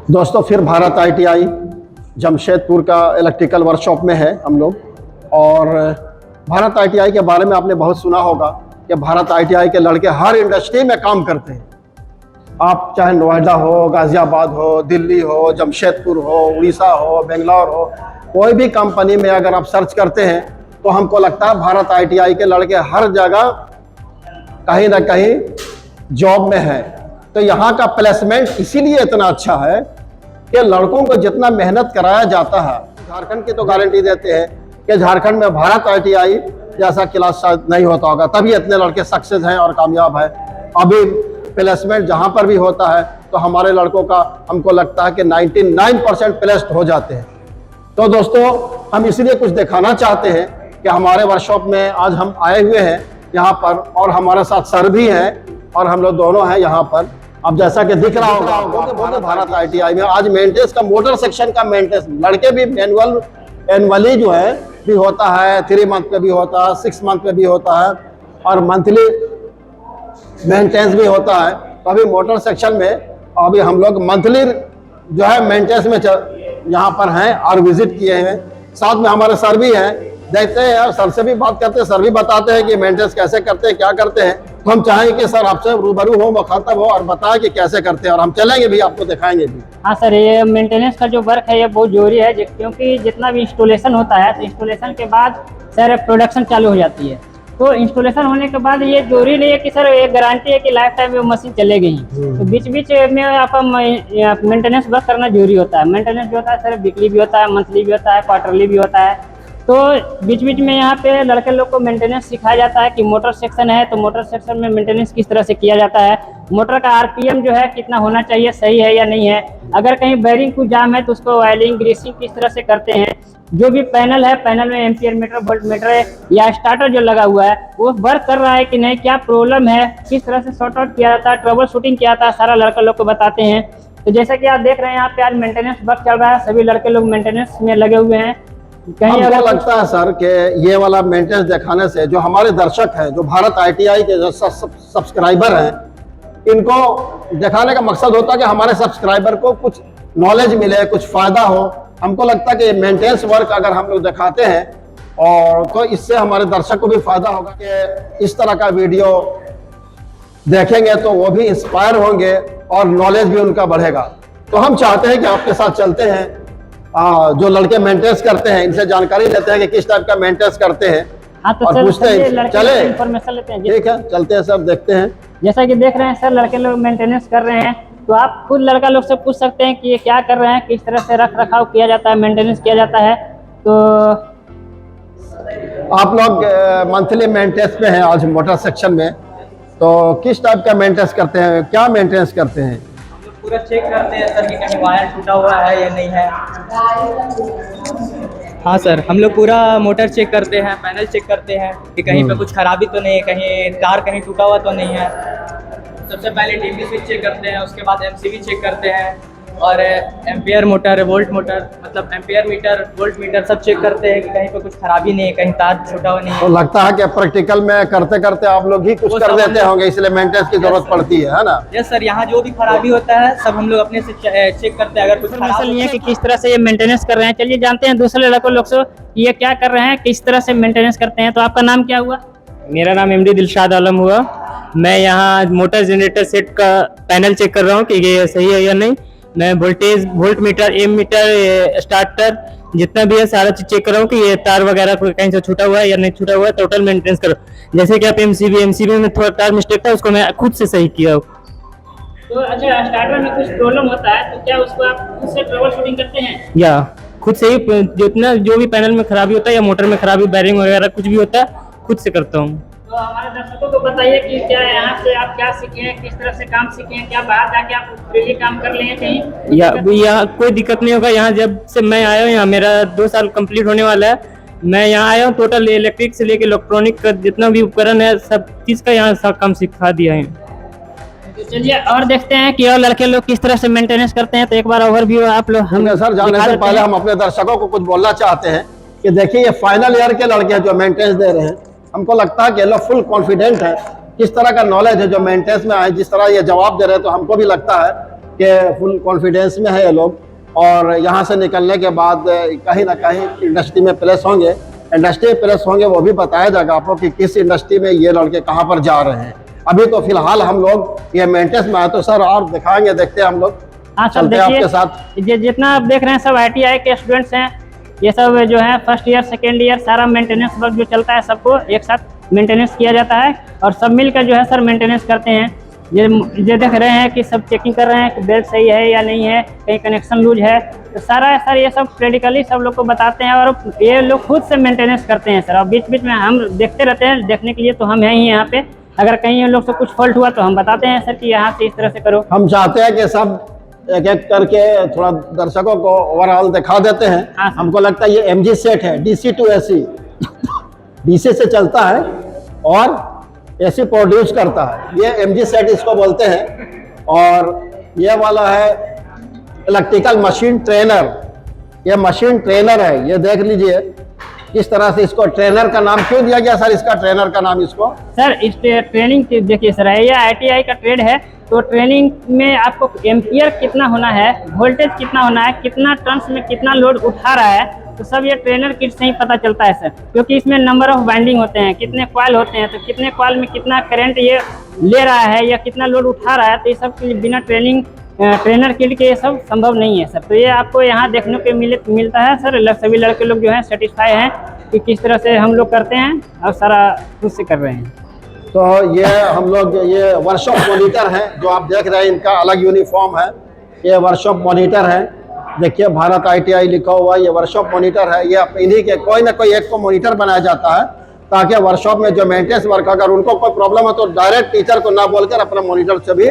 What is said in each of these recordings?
दोस्तों फिर भारत आईटीआई जमशेदपुर का इलेक्ट्रिकल वर्कशॉप में है हम लोग। और भारत आईटीआई के बारे में आपने बहुत सुना होगा कि भारत आईटीआई के लड़के हर इंडस्ट्री में काम करते हैं। आप चाहे नोएडा हो, गाजियाबाद हो, दिल्ली हो, जमशेदपुर हो, उड़ीसा हो, बेंगलोर हो, कोई भी कंपनी में अगर आप सर्च करते हैं तो हमको लगता है भारत आईटीआई के लड़के हर जगह कहीं ना कहीं जॉब में है। तो यहाँ का प्लेसमेंट इसीलिए इतना अच्छा है कि लड़कों को जितना मेहनत कराया जाता है, झारखंड की तो गारंटी देते हैं कि झारखंड में भारत आईटीआई जैसा क्लास शायद नहीं होता होगा, तभी इतने लड़के सक्सेस हैं और कामयाब है। अभी प्लेसमेंट जहाँ पर भी होता है तो हमारे लड़कों का हमको लगता है कि 99% प्लेस्ड हो जाते हैं। तो दोस्तों हम इसलिए कुछ दिखाना चाहते हैं कि हमारे वर्कशॉप में आज हम आए हुए हैं यहाँ पर, और हमारे साथ सर भी हैं और हम लोग दोनों हैं यहाँ पर। अब जैसा कि दिख रहा होगा भारत आईटीआई में आज मेंटेनेंस का, मोटर सेक्शन का मेंटेनेंस, लड़के भी एनुअली जो है भी होता है, 3 मंथ पे भी होता है, 6 मंथ पे भी होता है और मंथली मेंटेनेंस भी होता है। तो अभी मोटर सेक्शन में अभी हम लोग मंथली जो है मेंटेनेंस में यहाँ पर हैं और विजिट किए हैं। साथ में हमारे सर भी हैं, देखते हैं और सर से भी बात करते हैं, सर भी बताते हैं कि मेंटेनेंस कैसे करते हैं, क्या करते हैं। तो हम चाहेंगे कि सर आपसे रूबरू हो, मुखातब हो और बताएं कि कैसे करते हैं, और हम चलेंगे भी, आपको दिखाएंगे भी। हाँ सर, ये मेंटेनेंस का जो वर्क है ये बहुत जरूरी है, क्योंकि जितना भी इंस्टॉलेशन होता है तो इंस्टॉलेशन के बाद सर प्रोडक्शन चालू हो जाती है। तो इंस्टॉलेशन होने के बाद ये जरूरी नहीं है कि सर ये गारंटी है कि लाइफ टाइम वो मशीन चलेगी ही। तो बीच बीच में आप मेंटेनेंस वर्क करना जरूरी होता है। मेंटेनेंस जो होता है सर वीकली भी होता है, मंथली भी होता है, क्वार्टरली भी होता है। तो बीच बीच में यहाँ पे लड़के लोग को मेंटेनेंस सिखाया जाता है कि मोटर सेक्शन है तो मोटर सेक्शन में मेंटेनेंस किस तरह से किया जाता है, मोटर का आरपीएम जो है कितना होना चाहिए, सही है या नहीं है, अगर कहीं बेरिंग कुछ जाम है तो उसको ऑयलिंग ग्रीसिंग किस तरह से करते हैं, जो भी पैनल है पैनल में एम्पियर मीटर, वोल्ट मीटर है या स्टार्टर जो लगा हुआ है वो वर्क कर रहा है कि नहीं, क्या प्रॉब्लम है, किस तरह से सॉर्ट आउट किया जाता है, ट्रबल शूटिंग किया जाता है, सारा लड़का लोग को बताते हैं। तो जैसा कि आप देख रहे हैं यहाँ पे आज मेंटेनेंस वर्क चल रहा है, सभी लड़के लोग मेंटेनेंस में लगे हुए हैं। कहीं अगर लगता है सर कि ये वाला मेंटेनेंस दिखाने से जो हमारे दर्शक हैं, जो भारत आईटीआई के जो सब्सक्राइबर हैं, इनको दिखाने का मकसद होता है कि हमारे सब्सक्राइबर को कुछ नॉलेज मिले, कुछ फायदा हो। हमको लगता है कि मेंटेनेंस वर्क अगर हम लोग दिखाते हैं और तो इससे हमारे दर्शक को भी फायदा होगा कि इस तरह का वीडियो देखेंगे तो वो भी इंस्पायर होंगे और नॉलेज भी उनका बढ़ेगा। तो हम चाहते हैं कि आपके साथ चलते हैं, जो लड़के मेंटेनेंस करते हैं इनसे जानकारी लेते हैं कि किस टाइप का मेंटेनेंस करते हैं। हाँ, तो और पूछते हैं, चले इन्फॉर्मेशन लेते हैं। ठीक है, चलते हैं सर, देखते हैं। जैसा कि देख रहे हैं सर लड़के लोग मेंटेनेंस कर रहे हैं, तो आप खुद लड़का लोग से पूछ सकते हैं कि ये क्या कर रहे हैं, किस तरह से रख रखाव किया जाता है, मेंटेनेंस किया जाता है। तो आप लोग मंथली मेंटेनेंस में हैं आज मोटर सेक्शन में, तो किस टाइप का मेंटेनेंस करते हैं, क्या मेंटेनेंस करते हैं? पूरा चेक करते हैं सर कि कहीं वायर टूटा हुआ है या नहीं है। हाँ सर, हम लोग पूरा मोटर चेक करते हैं, पैनल चेक करते हैं कि कहीं पे कुछ खराबी तो नहीं है, कहीं तार कहीं टूटा हुआ तो नहीं है। सबसे पहले डीसी स्विच चेक करते हैं, उसके बाद एमसीबी चेक करते हैं और एम्पियर मोटर, वोल्ट मोटर, मतलब एम्पियर मीटर, वोल्ट मीटर सब चेक करते हैं कि कहीं पे कुछ खराबी नहीं है, कहीं तार छूटा हुआ नहीं है। तो लगता है कि प्रैक्टिकल में करते करते आप लोग ही कुछ कर देते होंगे, इसलिए मेंटेनेंस की जरूरत पड़ती है ना? यस सर, यहाँ जो भी खराबी होता है सब हम लोग अपने से चेक करते हैं। अगर कुछ मसला नहीं है कि किस तरह से ये मेंटेनेंस कर रहे हैं। चलिए जानते हैं दूसरे लड़कों लोग से ये क्या कर रहे हैं, किस तरह से मेंटेनेंस करते हैं। तो आपका नाम क्या हुआ? मेरा नाम एमडी दिलशाद आलम हुआ। मैं यहाँ मोटर जनरेटर सेट का पैनल चेक कर रहा हूँ कि ये सही है या नहीं। मैं voltage, volt meter, ammeter, starter जितना भी है सारा चीज चेक कर रहा हूँ कि ये तार वगैरह कहीं से छूटा हुआ है या नहीं छूटा हुआ है। टोटल मेंटेनेंस करो। जैसे कि आप एमसीबी में थोड़ा तार मिस्टेक था, उसको मैं खुद से सही किया। तो अच्छा, स्टार्टर में कुछ प्रॉब्लम होता है तो क्या उसको आप खुद से ट्रबल शूटिंग करते हैं? या खुद से ही जितना जो भी पैनल में खराबी होता है या मोटर में खराबी, बैरिंग वगैरह कुछ भी होता है, खुद से करता हूँ। तो हमारे दर्शकों को बताइए कि क्या यहाँ से आप क्या सीखे हैं, किस तरह से काम सीखे हैं, क्या बाहर जाके आप फ्रीली काम कर लें कहीं? यहाँ कोई दिक्कत नहीं होगा। यहाँ जब से मैं आया हूँ, यहाँ मेरा 2 साल कंप्लीट होने वाला है। मैं यहाँ आया हूँ, टोटल इलेक्ट्रिक से लेके इलेक्ट्रॉनिक का जितना भी उपकरण है सब चीज का यहाँ सब काम सिखा दिया है। तो चलिए और देखते हैं कि और लड़के लोग किस तरह से मेंटेनेंस करते हैं। तो एक बार ओवरव्यू आप लोग हम सर जाने से पहले हम अपने दर्शकों को कुछ बोलना चाहते हैं कि देखिए ये फाइनल ईयर के लड़के जो मेंटेनेंस दे रहे हैं, हमको लगता है कि ये लोग फुल कॉन्फिडेंट है, किस तरह का नॉलेज है जो मेंटेनेंस में आए, जिस तरह ये जवाब दे रहे हैं, तो हमको भी लगता है के फुल कॉन्फिडेंस में है ये लोग, और यहाँ से निकलने के बाद कहीं ना कहीं इंडस्ट्री में प्लेस होंगे। इंडस्ट्री में प्लेस होंगे वो भी बताया जाएगा आपको कि किस इंडस्ट्री में ये लड़के कहाँ पर जा रहे हैं। अभी तो फिलहाल हम लोग ये मेंटेनेंस में आए, तो सर और दिखाएंगे, देखते हैं हम लोग। हाँ सर, चलते हैं देखिए आपके साथ। जितना आप देख रहे हैं सब ITI के स्टूडेंट्स हैं। ये सब जो है फर्स्ट ईयर सेकेंड ईयर सारा मेंटेनेंस वर्क जो चलता है सबको एक साथ मेंटेनेंस किया जाता है, और सब मिलकर जो है सर मेंटेनेंस करते हैं। ये देख रहे हैं कि सब चेकिंग कर रहे हैं कि बेल्ट सही है या नहीं है, कहीं कनेक्शन लूज है, तो सारा सर ये सब प्रैक्टिकली सब लोग को बताते हैं, और ये लोग खुद से मेंटेनेंस करते हैं सर। और बीच बीच में हम देखते रहते हैं, देखने के लिए तो हम हैं ही यहाँ पे। अगर कहीं उन लोग से कुछ फॉल्ट हुआ तो हम बताते हैं सर कि यहाँ से इस तरह से करो। हम चाहते हैं कि सब एक एक करके थोड़ा दर्शकों को ओवरऑल दिखा देते हैं। हाँ सर। हमको लगता है ये MG सेट है, DC to AC, DC से चलता है और AC प्रोड्यूस करता है। ये MG सेट इसको बोलते हैं। और ये वाला है इलेक्ट्रिकल मशीन ट्रेनर। ये मशीन ट्रेनर है, ये देख लीजिए किस तरह से इसको ट्रेनर का नाम क्यों दिया गया सर, इसका ट्रेनर का नाम इसको? सर इस ट्रेनिंग देखिए सर, ये ITI का ट्रेड है, तो ट्रेनिंग में आपको एम्पियर कितना होना है, वोल्टेज कितना होना है, कितना टर्न्स में कितना लोड उठा रहा है, तो सब ये ट्रेनर किट से ही पता चलता है सर। क्योंकि इसमें नंबर ऑफ वाइंडिंग होते हैं, कितने कॉइल होते हैं, तो कितने कॉइल में कितना करंट ये ले रहा है या कितना लोड उठा रहा है, तो ये सब के लिए बिना ट्रेनर किट के ये सब संभव नहीं है सर। तो ये आपको यहाँ देखने को मिलता है सर। सभी लड़के लोग जो हैं सेटिस्फाई हैं कि किस तरह से हम लोग करते हैं और सारा खुद से कर रहे हैं। तो ये हम लोग ये वर्कशॉप मॉनिटर हैं जो आप देख रहे हैं, इनका अलग यूनिफॉर्म है। ये वर्कशॉप मॉनिटर है, देखिए भारत ITI लिखा हुआ है, ये वर्कशॉप मॉनिटर है। ये इन्हीं के कोई ना कोई एक को मॉनिटर बनाया जाता है ताकि वर्कशॉप में जो मेंटेनेंस वर्क अगर उनको कोई प्रॉब्लम है तो डायरेक्ट टीचर को ना बोलकर अपने मॉनिटर से भी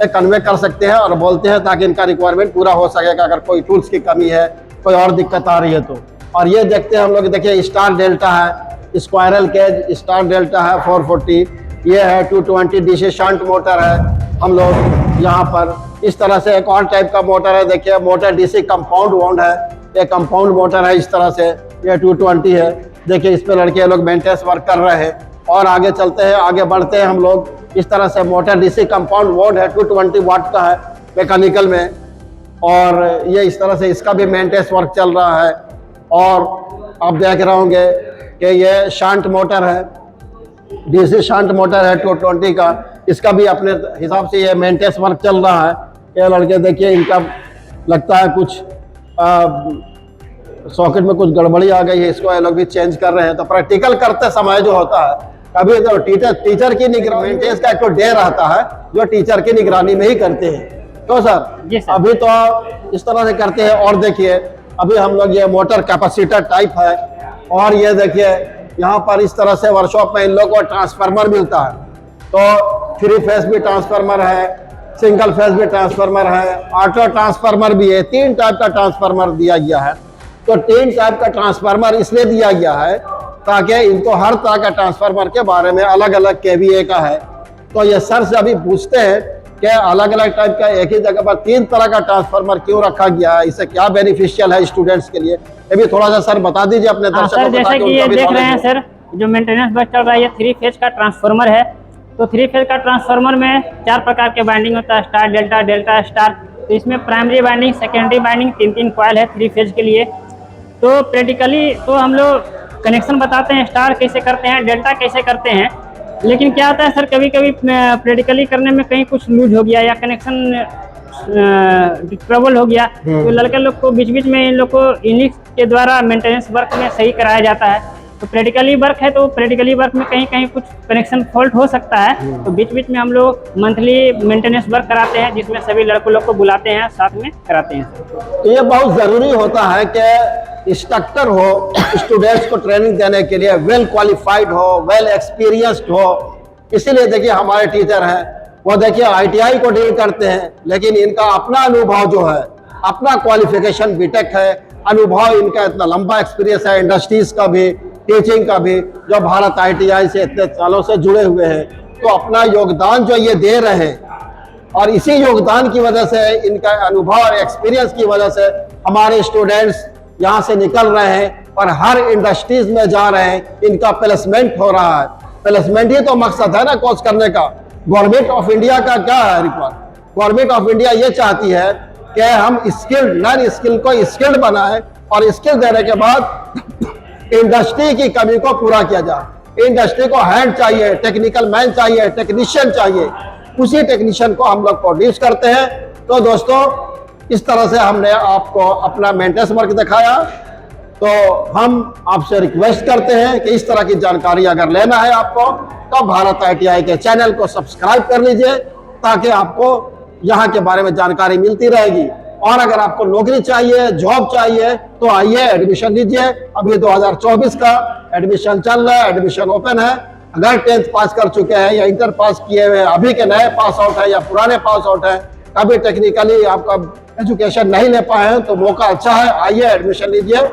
कन्वे कर सकते हैं और बोलते हैं ताकि इनका रिक्वायरमेंट पूरा हो सकेगा अगर कोई टूल्स की कमी है, कोई और दिक्कत आ रही है तो। और ये देखते हैं हम लोग, देखिए स्टार डेल्टा है, स्क्वायरल केज स्टार डेल्टा है 440, ये है 220 DC शंट मोटर है। हम लोग यहाँ पर इस तरह से एक और टाइप का मोटर है, देखिए मोटर DC कंपाउंड वाउंड है, ये कंपाउंड मोटर है इस तरह से, ये 220 है। देखिए इस पे लड़के लोग मेंटेनेंस वर्क कर रहे हैं। और आगे चलते हैं, आगे बढ़ते हैं हम लोग। इस तरह से मोटर DC कंपाउंड वाउंड है, 220 वाट का है मैकेनिकल में, और ये इस तरह से इसका भी मेंटेनेंस वर्क चल रहा है। और आप देख रहे होंगे कि ये शंट मोटर है, DC शंट मोटर है 220 का, इसका भी अपने हिसाब से ये मेंटेनेंस वर्क चल रहा है। ये लड़के देखिए इनका लगता है कुछ सॉकेट में कुछ गड़बड़ी आ गई है, इसको ये लोग भी चेंज कर रहे हैं। तो प्रैक्टिकल करते समय जो होता है कभी तो टीचर की निगरानी, मेंटेनेंस का एक तो डे रहता है जो टीचर की निगरानी में ही करते हैं। तो सर अभी तो इस तरह से करते हैं। और देखिए अभी हम लोग ये मोटर कैपेसिटर टाइप है, और ये देखिए यहाँ पर इस तरह से वर्कशॉप में इन लोगों को ट्रांसफार्मर मिलता है। तो 3 फेज भी ट्रांसफार्मर है, सिंगल फेज भी ट्रांसफार्मर है, ऑटो ट्रांसफार्मर भी है। 3 टाइप का ट्रांसफार्मर दिया गया है। तो 3 टाइप का ट्रांसफार्मर इसलिए दिया गया है ताकि इनको हर तरह का ट्रांसफार्मर के बारे में अलग अलग KVA का है। तो ये सर से अभी पूछते हैं कि अलग अलग टाइप का एक ही जगह पर 3 तरह का ट्रांसफार्मर क्यों रखा गया है, इससे क्या बेनिफिशियल है स्टूडेंट्स के लिए, ये भी थोड़ा सा सर बता दीजिए अपने दर्शकों सर को। जैसे कि ये देख रहे हैं सर, जो मेंटेनेंस वर्क चल रहा है ये 3 फेज का ट्रांसफार्मर है। तो 3 फेज का ट्रांसफार्मर में 4 प्रकार के बाइंडिंग होता है, स्टार डेल्टा, डेल्टा स्टार। तो इसमें primary binding, secondary binding, 3 coil है 3 फेज के लिए। तो प्रैक्टिकली तो हम लोग कनेक्शन बताते हैं, स्टार कैसे करते हैं, डेल्टा कैसे करते हैं। लेकिन क्या होता है सर, कभी कभी प्रैक्टिकली करने में कहीं कुछ लूज हो गया या कनेक्शन ट्रबल हो गया, तो लड़के लोग को बीच बीच में इन लोग को इन्हीं के द्वारा मेंटेनेंस वर्क में सही कराया जाता है। तो प्रैक्टिकली वर्क है, तो प्रैक्टिकली वर्क में कहीं कहीं कुछ कनेक्शन फॉल्ट हो सकता है, तो बीच बीच में हम लोग मंथली मेंटेनेंस वर्क कराते हैं, जिसमें सभी लड़कों लोग को बुलाते हैं, साथ में कराते हैं। तो ये बहुत ज़रूरी होता है कि इंस्ट्रक्टर हो, स्टूडेंट्स को ट्रेनिंग देने के लिए वेल क्वालिफाइड हो, वेल एक्सपीरियंस्ड हो। इसीलिए देखिए हमारे टीचर हैं, वो देखिए ITI को डील करते हैं, लेकिन इनका अपना अनुभव जो है, अपना क्वालिफिकेशन बीटेक है, अनुभव इनका इतना लंबा एक्सपीरियंस है, इंडस्ट्रीज का भी, टीचिंग का भी, जो भारत ITI से इतने सालों से जुड़े हुए हैं। तो अपना योगदान जो ये दे रहे हैं, और इसी योगदान की वजह से, इनका अनुभव और एक्सपीरियंस की वजह से हमारे स्टूडेंट्स यहाँ से निकल रहे हैं और हर इंडस्ट्रीज में जा रहे हैं, इनका प्लेसमेंट हो रहा है। प्लेसमेंट ही तो मकसद है ना कोर्स करने का। गवर्नमेंट ऑफ इंडिया का क्या है रिक्वायरमेंट, गवर्नमेंट ऑफ इंडिया ये चाहती है कि हम स्किल्ड नॉन स्किल्ड को स्किल्ड बनाए और स्किल देने के बाद इंडस्ट्री की कमी को पूरा किया जाए। इंडस्ट्री को हैंड चाहिए, टेक्निकल मैन चाहिए, टेक्नीशियन चाहिए, उसी टेक्नीशियन को हम लोग प्रोड्यूस करते हैं। तो दोस्तों इस तरह से हमने आपको अपना मेंटेनेंस वर्क दिखाया। तो हम आपसे रिक्वेस्ट करते हैं कि इस तरह की जानकारी अगर लेना है आपको तो भारत ITI के चैनल को सब्सक्राइब कर लीजिए, ताकि आपको यहाँ के बारे में जानकारी मिलती रहेगी। और अगर आपको नौकरी चाहिए, जॉब चाहिए, तो आइए एडमिशन लीजिए। अभी 2024 का एडमिशन चल रहा है, एडमिशन ओपन है। अगर 10th पास कर चुके हैं या इंटर पास किए हुए अभी के नए पास आउट है या पुराने पास आउट है, कभी टेक्निकली आपका एजुकेशन नहीं ले पाए हैं, तो मौका अच्छा है, आइए एडमिशन लीजिए।